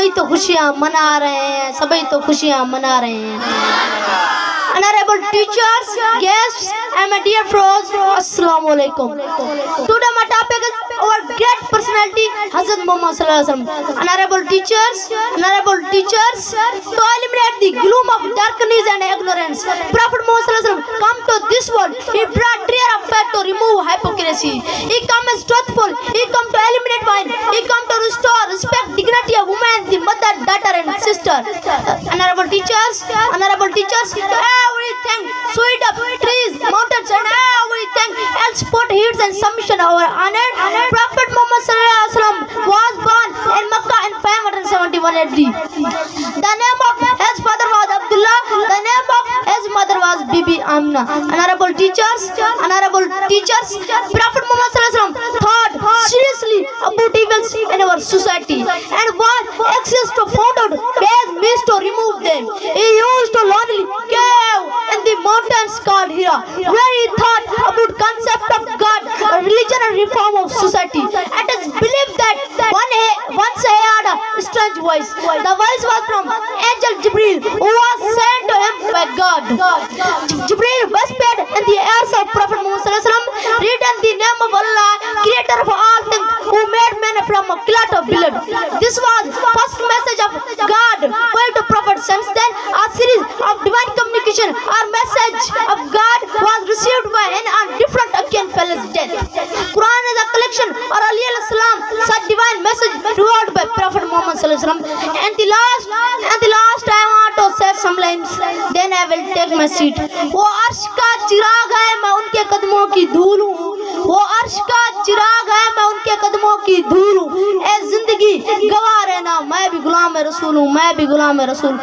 सभी तो खुशियाँ मना रहे हैं, सभी तो खुशियाँ मना रहे हैं। Honorable teachers, guests, and my dear friends, Assalamu alaikum. Today my topic is our great personality, Hazrat Muhammad sallallahu alaihi wasallam. Honorable teachers, to eliminate the gloom of darkness and ignorance, Prophet Muhammad sallallahu alaihi wasallam come to this world. He brought tear of fact to remove hypocrisy. He come as truthful. He come to eliminate wine. He come to restore respect, dignity of woman, the mother, daughter, and sister. Honorable teachers, everything, sweet up trees, mountains, and everything else put heats and submission our honored Prophet Muhammad sallallahu alaihi wasallam was born in Makkah in 571 AD. The name of his father was Abdullah. The name of his mother was Bibi Amna. Honorable teachers, Prophet Muhammad sallallahu alaihi wasallam thought seriously about evils in our society and was anxious to find out ways means to remove them. He used to lonely cave in the mountains called Hira, where he thought about concept of God, religion, and reform of society. It is believed that once he heard a strange voice. The voice was from angel Jibril, who was sent to him by God. Jibril whispered in the ears of Prophet Muhammad sallallahu alaihi wasallam, "Read in the name of Allah, creator of all things, who made man from a clot of blood." This was first message of God going to Prophet. Since then, a series of divine communication or message of God was received by him on different occasions fell his death. Quran is a collection or aliyah salam such divine message revealed by Prophet Muhammad sallallahu alaihi wasallam. And the last I want to say some lines, then I will take my seat. वो अर्श का चिराग है, मैं उनके कदमों की धूल हूँ. वो अर्श का चिराग है, मैं उनके कदमों की धूल हूँ. ए जिंदगी गवाह रहना, मैं भी गुलाम रसूल हूँ, मैं भी गुलाम रसूल.